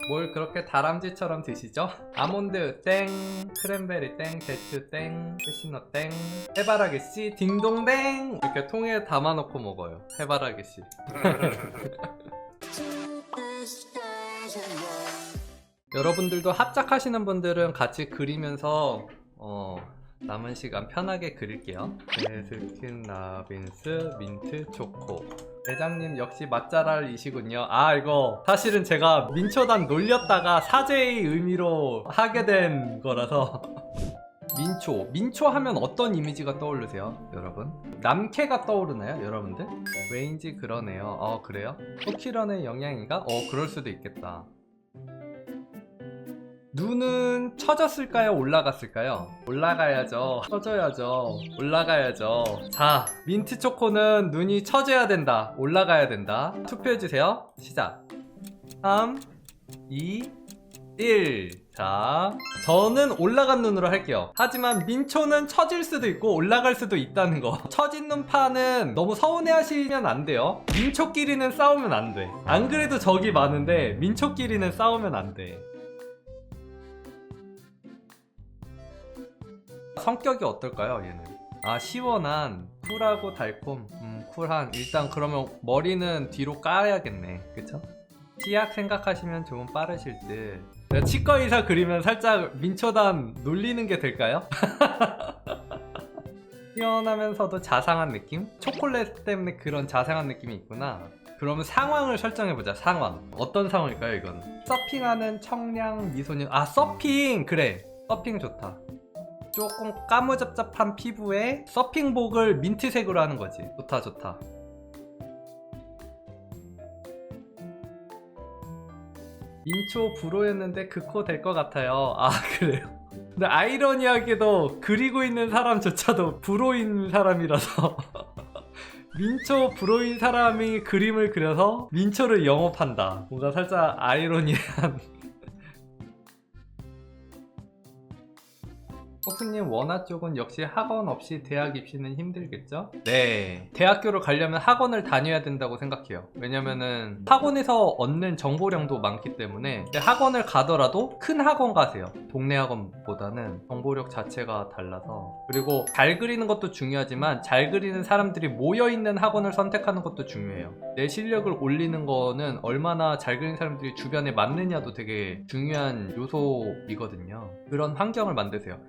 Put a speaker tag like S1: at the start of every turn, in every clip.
S1: 뭘 그렇게 다람쥐처럼 드시죠? 아몬드 땡, 크랜베리 땡, 대추 땡, 캐시넛 땡, 해바라기 씨 딩동댕 이렇게 통에 담아놓고 먹어요. 해바라기 씨. 여러분들도 합작하시는 분들은 같이 그리면서 남은 시간 편하게 그릴게요. 베스킨 라빈스 민트 초코. 대장님 역시 맛잘알이시군요. 아, 이거 사실은 제가 민초단 놀렸다가 사죄의 의미로 하게 된 거라서. 민초 하면 어떤 이미지가 떠오르세요, 여러분? 남캐가 떠오르나요, 여러분들? 왠지 그러네요. 그래요? 쿠키런의 영향인가? 그럴 수도 있겠다. 눈은 처졌을까요? 올라갔을까요? 올라가야죠. 처져야죠. 올라가야죠. 자, 민트 초코는 눈이 처져야 된다. 올라가야 된다. 투표해주세요. 시작. 3, 2, 1. 자, 저는 올라간 눈으로 할게요. 하지만 민초는 처질 수도 있고 올라갈 수도 있다는 거. 처진 눈파는 너무 서운해하시면 안 돼요. 민초끼리는 싸우면 안 돼. 안 그래도 적이 많은데 민초끼리는 싸우면 안 돼. 성격이 어떨까요, 얘는? 시원한, 쿨하고 달콤. 쿨한. 일단 그러면 머리는 뒤로 까야겠네. 그쵸? 치약 생각하시면 좀 빠르실 듯. 치과 의사 그리면 살짝 민초단 놀리는 게 될까요? 시원하면서도 자상한 느낌? 초콜릿 때문에 그런 자상한 느낌이 있구나. 그러면 상황을 설정해보자. 상황. 어떤 상황일까요, 이건? 서핑하는 청량 미소년. 서핑! 그래. 서핑 좋다. 조금 까무잡잡한 피부에 서핑복을 민트색으로 하는 거지. 좋다, 좋다. 민초 브로였는데 그 코 될 것 같아요. 그래요? 근데 아이러니하게도 그리고 있는 사람조차도 브로인 사람이라서 민초 브로인 사람이 그림을 그려서 민초를 영업한다. 뭔가 살짝 아이러니한. 폭스님 원화 쪽은 역시 학원 없이 대학 입시는 힘들겠죠? 네, 대학교를 가려면 학원을 다녀야 된다고 생각해요. 왜냐면은 학원에서 얻는 정보량도 많기 때문에. 학원을 가더라도 큰 학원 가세요. 동네 학원보다는 정보력 자체가 달라서. 그리고 잘 그리는 것도 중요하지만 잘 그리는 사람들이 모여있는 학원을 선택하는 것도 중요해요. 내 실력을 올리는 거는 얼마나 잘 그리는 사람들이 주변에 많느냐도 되게 중요한 요소이거든요. 그런 환경을 만드세요.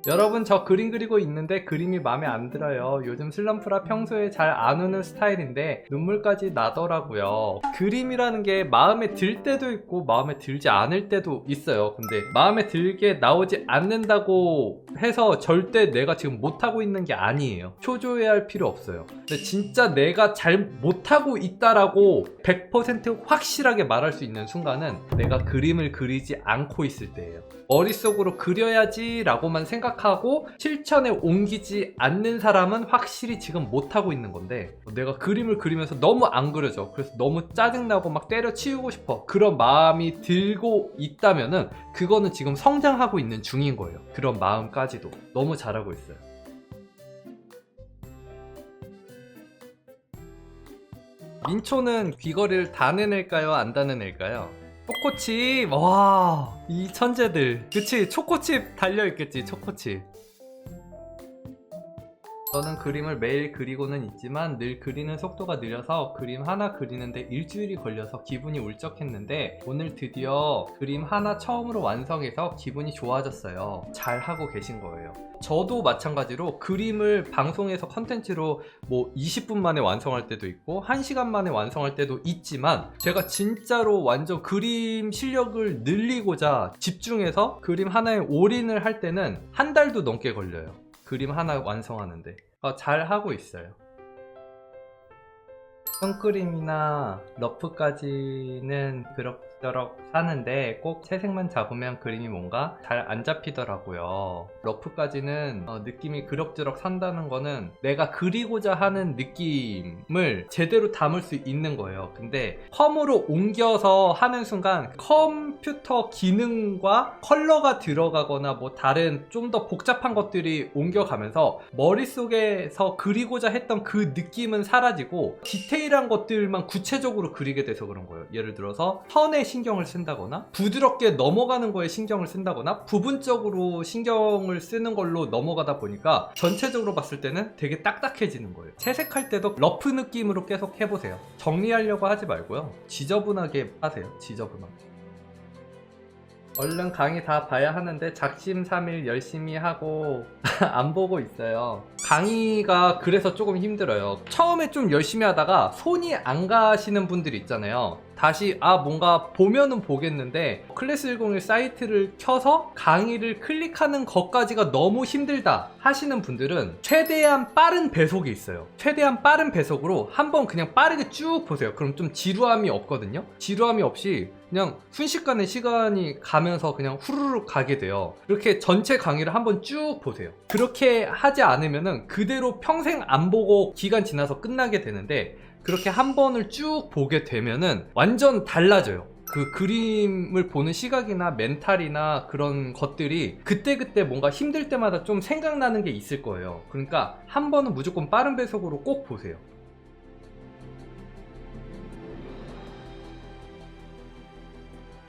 S1: 여러분, 저 그림 그리고 있는데 그림이 마음에 안 들어요. 요즘 슬럼프라 평소에 잘 안 우는 스타일인데 눈물까지 나더라고요. 그림이라는 게 마음에 들 때도 있고 마음에 들지 않을 때도 있어요. 근데 마음에 들게 나오지 않는다고 해서 절대 내가 지금 못하고 있는 게 아니에요. 초조해할 필요 없어요. 근데 진짜 내가 잘 못하고 있다라고 100% 확실하게 말할 수 있는 순간은 내가 그림을 그리지 않고 있을 때예요. 머릿속으로 그려야지 라고만 생각하고 실천에 옮기지 않는 사람은 확실히 지금 못하고 있는 건데, 내가 그림을 그리면서 너무 안 그려져. 그래서 너무 짜증나고 막 때려치우고 싶어. 그런 마음이 들고 있다면은 그거는 지금 성장하고 있는 중인 거예요. 그런 마음까지도. 너무 잘하고 있어요. 민초는 귀걸이를 다 내낼까요? 안 다 내낼까요? 초코칩! 와, 이 천재들. 그치, 초코칩 달려있겠지, 초코칩. 저는 그림을 매일 그리고는 있지만 늘 그리는 속도가 느려서 그림 하나 그리는데 일주일이 걸려서 기분이 울적했는데 오늘 드디어 그림 하나 처음으로 완성해서 기분이 좋아졌어요. 잘하고 계신 거예요. 저도 마찬가지로 그림을 방송에서 컨텐츠로 20분 만에 완성할 때도 있고 1시간 만에 완성할 때도 있지만, 제가 진짜로 완전 그림 실력을 늘리고자 집중해서 그림 하나에 올인을 할 때는 한 달도 넘게 걸려요. 그림 하나 완성하는데. 잘 하고 있어요. 선크림이나 러프까지는 그렇다 그럭저럭 사는데 꼭 채색만 잡으면 그림이 뭔가 잘 안 잡히더라고요. 러프까지는 느낌이 그럭저럭 산다는 거는 내가 그리고자 하는 느낌을 제대로 담을 수 있는 거예요. 근데 컴으로 옮겨서 하는 순간 컴퓨터 기능과 컬러가 들어가거나 뭐 다른 좀 더 복잡한 것들이 옮겨가면서 머릿속에서 그리고자 했던 그 느낌은 사라지고 디테일한 것들만 구체적으로 그리게 돼서 그런 거예요. 예를 들어서 선에 신경을 쓴다거나 부드럽게 넘어가는 거에 신경을 쓴다거나 부분적으로 신경을 쓰는 걸로 넘어가다 보니까 전체적으로 봤을 때는 되게 딱딱해지는 거예요. 채색할 때도 러프 느낌으로 계속 해보세요. 정리하려고 하지 말고요. 지저분하게 하세요. 지저분하게. 얼른 강의 다 봐야 하는데 작심삼일 열심히 하고 안 보고 있어요. 강의가 그래서 조금 힘들어요. 처음에 좀 열심히 하다가 손이 안 가시는 분들이 있잖아요. 다시 뭔가 보면은 보겠는데 클래스 101 사이트를 켜서 강의를 클릭하는 것까지가 너무 힘들다 하시는 분들은 최대한 빠른 배속이 있어요. 최대한 빠른 배속으로 한번 그냥 빠르게 쭉 보세요. 그럼 좀 지루함이 없거든요. 지루함이 없이 그냥 순식간에 시간이 가면서 그냥 후루룩 가게 돼요. 이렇게 전체 강의를 한번 쭉 보세요. 그렇게 하지 않으면은 그대로 평생 안 보고 기간 지나서 끝나게 되는데, 그렇게 한 번을 쭉 보게 되면은 완전 달라져요. 그 그림을 보는 시각이나 멘탈이나 그런 것들이 그때그때 뭔가 힘들 때마다 좀 생각나는 게 있을 거예요. 그러니까 한 번은 무조건 빠른 배속으로 꼭 보세요.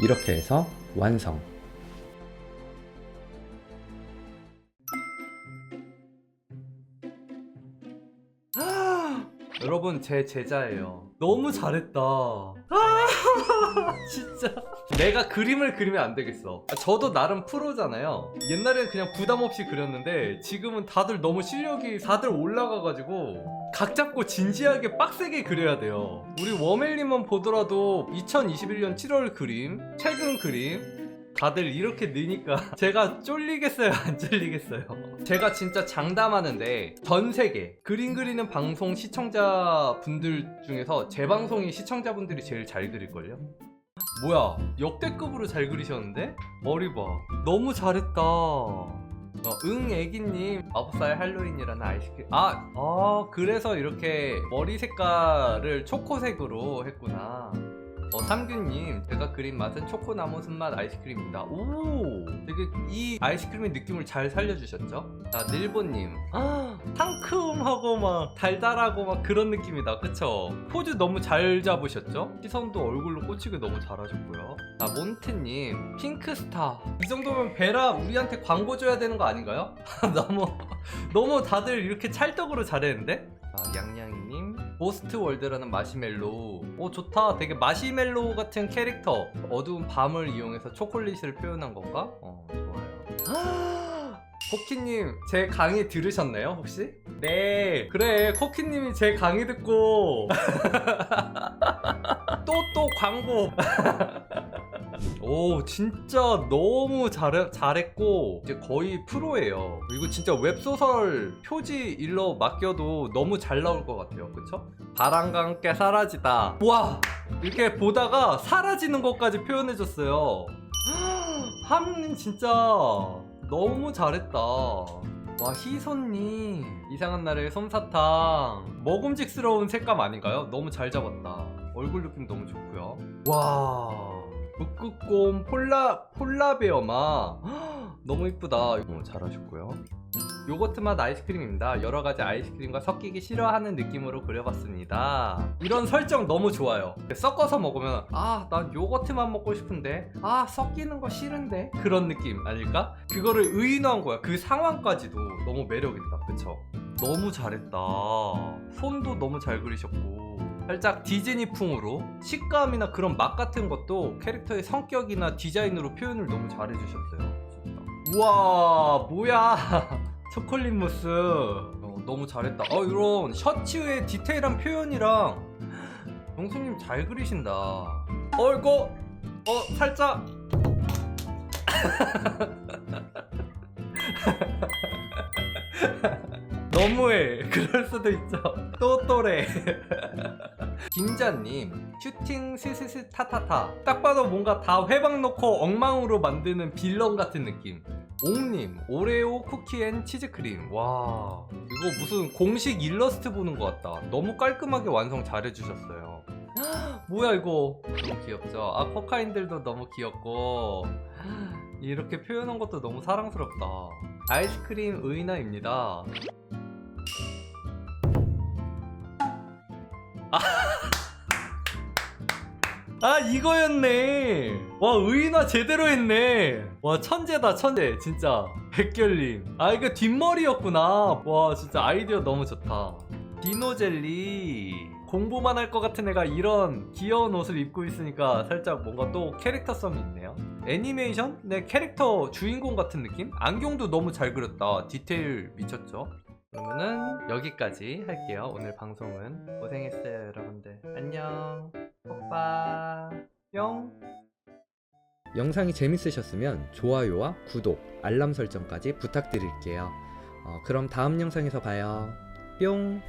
S1: 이렇게 해서 완성. 여러분, 제 제자예요. 너무 잘했다. 진짜 내가 그림을 그리면 안 되겠어. 저도 나름 프로잖아요. 옛날에는 그냥 부담 없이 그렸는데 지금은 다들 너무 실력이 다들 올라가가지고 각 잡고 진지하게 빡세게 그려야 돼요. 우리 워멜님만 보더라도 2021년 7월 그림, 최근 그림 다들 이렇게 느니까 제가 쫄리겠어요, 안 쫄리겠어요? 제가 진짜 장담하는데 전 세계 그림 그리는 방송 시청자분들 중에서 제 방송이 시청자분들이 제일 잘 그릴걸요? 뭐야, 역대급으로 잘 그리셨는데? 머리 봐, 너무 잘했다. 애기님 9살 할로윈이라는 아이스크림. 그래서 이렇게 머리 색깔을 초코색으로 했구나. 삼균님, 제가 그린 맛은 초코나무 순맛 아이스크림입니다. 오, 되게 이 아이스크림의 느낌을 잘 살려주셨죠? 자, 늘보님, 상큼하고 막 달달하고 막 그런 느낌이다, 그쵸? 포즈 너무 잘 잡으셨죠? 시선도 얼굴로 꽂히게 너무 잘하셨고요. 자, 몬트님, 핑크스타. 이 정도면 베라 우리한테 광고 줘야 되는 거 아닌가요? 너무 다들 이렇게 찰떡으로 잘했는데? 양양이님, 고스트 월드라는 마시멜로우. 좋다. 되게 마시멜로우 같은 캐릭터. 어두운 밤을 이용해서 초콜릿을 표현한 건가? 좋아요. 코키님, 제 강의 들으셨나요, 혹시? 네, 그래, 코키님이 제 강의 듣고 또 광고. 오, 진짜 너무 잘했고 이제 거의 프로예요. 이거 진짜 웹소설 표지 일러 맡겨도 너무 잘 나올 것 같아요. 그쵸? 바람과 함께 사라지다. 와, 이렇게 보다가 사라지는 것까지 표현해줬어요. 함님 진짜 너무 잘했다. 와, 희손님, 이상한 날의 솜사탕. 먹음직스러운 색감 아닌가요? 너무 잘 잡았다. 얼굴 느낌 너무 좋고요. 와, 북극곰 폴라베어마 너무 이쁘다. 잘하셨고요. 요거트 맛 아이스크림입니다. 여러가지 아이스크림과 섞이기 싫어하는 느낌으로 그려봤습니다. 이런 설정 너무 좋아요. 섞어서 먹으면 난 요거트만 먹고 싶은데 섞이는 거 싫은데 그런 느낌 아닐까? 그거를 의인화한 거야. 그 상황까지도 너무 매력있다. 그쵸? 너무 잘했다. 손도 너무 잘 그리셨고 살짝 디즈니풍으로 식감이나 그런 맛 같은 것도 캐릭터의 성격이나 디자인으로 표현을 너무 잘해주셨어요. 진짜. 우와, 뭐야. 초콜릿 무스. 너무 잘했다. 이런 셔츠의 디테일한 표현이랑 영수님 잘 그리신다. 이거 살짝 너무해. 그럴 수도 있죠. 또래. 김자님 슈팅 스스스 타타타 딱 봐도 뭔가 다 회방 넣고 엉망으로 만드는 빌런 같은 느낌. 옹님 오레오 쿠키 앤 치즈크림. 와 이거 무슨 공식 일러스트 보는 것 같다. 너무 깔끔하게 완성 잘 해주셨어요. 뭐야 이거 너무 귀엽죠. 아 코카인들도 너무 귀엽고 이렇게 표현한 것도 너무 사랑스럽다. 아이스크림 의나입니다. 아 이거였네. 와 의인화 제대로 했네. 와 천재다 천재 진짜. 백결님 아 이거 뒷머리였구나. 와 진짜 아이디어 너무 좋다. 디노젤리 공부만 할 것 같은 애가 이런 귀여운 옷을 입고 있으니까 살짝 뭔가 또 캐릭터성이 있네요. 애니메이션? 네 캐릭터 주인공 같은 느낌? 안경도 너무 잘 그렸다. 디테일 미쳤죠? 그러면은 여기까지 할게요. 오늘 방송은 고생했어요 여러분들. 안녕 오빠 뿅. 영상이 재밌으셨으면 좋아요와 구독, 알람 설정까지 부탁드릴게요. 그럼 다음 영상에서 봐요. 뿅.